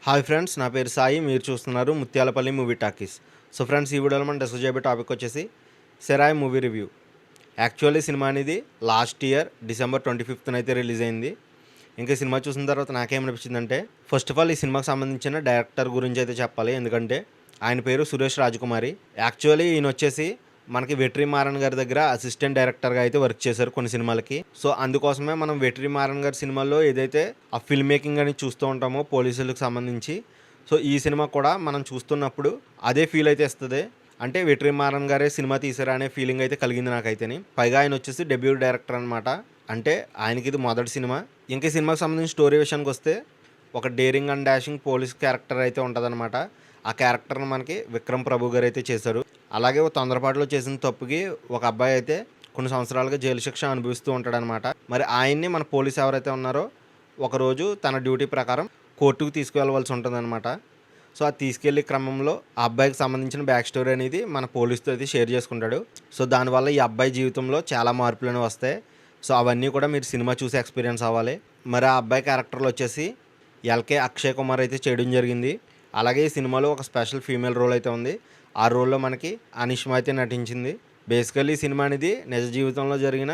Hi friends, నా పేరు సాయి. మీరు చూస్తున్నారు Mutyalapalli movie talkies. So friends, ఈ వీడియోలో మనం డిస్కస్ చేయబోయే టాపిక్ వచ్చేసి సెరాయ్ మూవీ రివ్యూ. యాక్చువల్లీ సినిమా అనేది లాస్ట్ ఇయర్ డిసెంబర్ 25th అయితే రిలీజ్ అయింది. ఇంకా సినిమా చూసిన తర్వాత నాకేమనిపించిందంటే, ఫస్ట్ ఆఫ్ ఆల్ ఈ సినిమాకి సంబంధించిన డైరెక్టర్ గురించి అయితే చెప్పాలి. ఎందుకంటే ఆయన పేరు సురేష్ రాజకుమారి. యాక్చువల్లీ ఈయన వచ్చేసి మనకి వెట్రిమారన్ గారి దగ్గర అసిస్టెంట్ డైరెక్టర్గా అయితే వర్క్ చేశారు కొన్ని సినిమాలకి. సో అందుకోసమే మనం వెట్రిమారన్ గారి సినిమాల్లో ఏదైతే ఆ ఫిల్మ్ మేకింగ్ అని చూస్తూ ఉంటామో పోలీసులకు సంబంధించి, సో ఈ సినిమా కూడా మనం చూస్తున్నప్పుడు అదే ఫీల్ అయితే ఇస్తుంది. అంటే వెట్రిమారన్ గారే సినిమా తీసారా అనే ఫీలింగ్ అయితే కలిగింది నాకైతేని. పైగా ఆయన వచ్చేసి డెబ్యూ డైరెక్టర్ అనమాట. అంటే ఆయనకి ఇది మొదటి సినిమా. ఇంకా ఈ సినిమాకి సంబంధించిన స్టోరీ విషయానికి వస్తే, ఒక daring and dashing police character అయితే ఉంటుందన్నమాట. ఆ క్యారెక్టర్ని మనకి విక్రమ్ ప్రభు గారు అయితే చేశారు. అలాగే తొందరపాటులో చేసిన తప్పుకి ఒక అబ్బాయి అయితే కొన్ని సంవత్సరాలుగా జైలు శిక్ష అనుభవిస్తూ ఉంటాడనమాట. మరి ఆయన్ని మన పోలీస్ ఎవరైతే ఉన్నారో ఒకరోజు తన డ్యూటీ ప్రకారం కోర్టుకు తీసుకువెళ్ళవలసి ఉంటుందన్నమాట. సో అది తీసుకెళ్లే క్రమంలో ఆ అబ్బాయికి సంబంధించిన బ్యాక్ స్టోరీ అనేది మన పోలీసుతో అయితే షేర్ చేసుకుంటాడు. సో దానివల్ల ఈ అబ్బాయి జీవితంలో చాలా మార్పులు వస్తాయి. సో అవన్నీ కూడా మీరు సినిమా చూసి ఎక్స్పీరియన్స్ అవ్వాలి. మరి ఆ అబ్బాయి క్యారెక్టర్లో వచ్చేసి ఎల్కే అక్షయ్ కుమార్ అయితే చేయడం జరిగింది. అలాగే ఈ సినిమాలో ఒక స్పెషల్ ఫీమేల్ రోల్ అయితే ఉంది. ఆ రోల్లో మనకి అనిష్మా అయితే నటించింది. బేసికల్లీ ఈ సినిమా అనేది నిజ జీవితంలో జరిగిన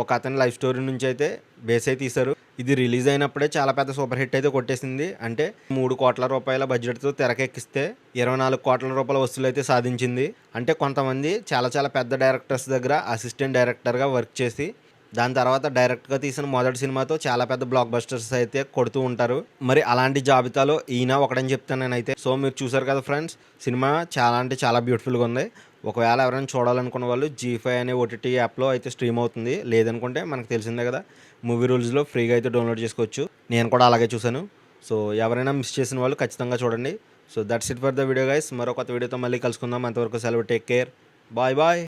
ఒక అతని లైఫ్ స్టోరీ నుంచి అయితే బేస్ అయితే తీశారు. ఇది రిలీజ్ అయినప్పుడే చాలా పెద్ద సూపర్ హిట్ అయితే కొట్టేసింది. అంటే 3 కోట్ల రూపాయల బడ్జెట్తో తెరకెక్కిస్తే 24 కోట్ల రూపాయల వసూలు అయితే సాధించింది. అంటే కొంతమంది చాలా చాలా పెద్ద డైరెక్టర్స్ దగ్గర అసిస్టెంట్ డైరెక్టర్గా వర్క్ చేసి దాని తర్వాత డైరెక్ట్గా తీసిన మొదటి సినిమాతో చాలా పెద్ద బ్లాక్ బస్టర్స్ అయితే కొడుతూ ఉంటారు. మరి అలాంటి జాబితాలో ఈయన ఒకటని చెప్తాను నేనైతే. సో మీరు చూసారు కదా ఫ్రెండ్స్, సినిమా చాలా అంటే చాలా బ్యూటిఫుల్గా ఉంది. ఒకవేళ ఎవరైనా చూడాలనుకున్న వాళ్ళు G5 అనే OTT యాప్లో అయితే స్ట్రీమ్ అవుతుంది. లేదనుకుంటే మనకు తెలిసిందే కదా, మూవీ రూల్స్లో ఫ్రీగా అయితే డౌన్లోడ్ చేసుకోవచ్చు. నేను కూడా అలాగే చూశాను. సో ఎవరైనా మిస్ చేసిన వాళ్ళు ఖచ్చితంగా చూడండి. So that's it for the video guys. మరో కొత్త వీడియోతో మళ్ళీ కలుసుకుందాం. అంతవరకు సెలవు. Take care. Bye bye.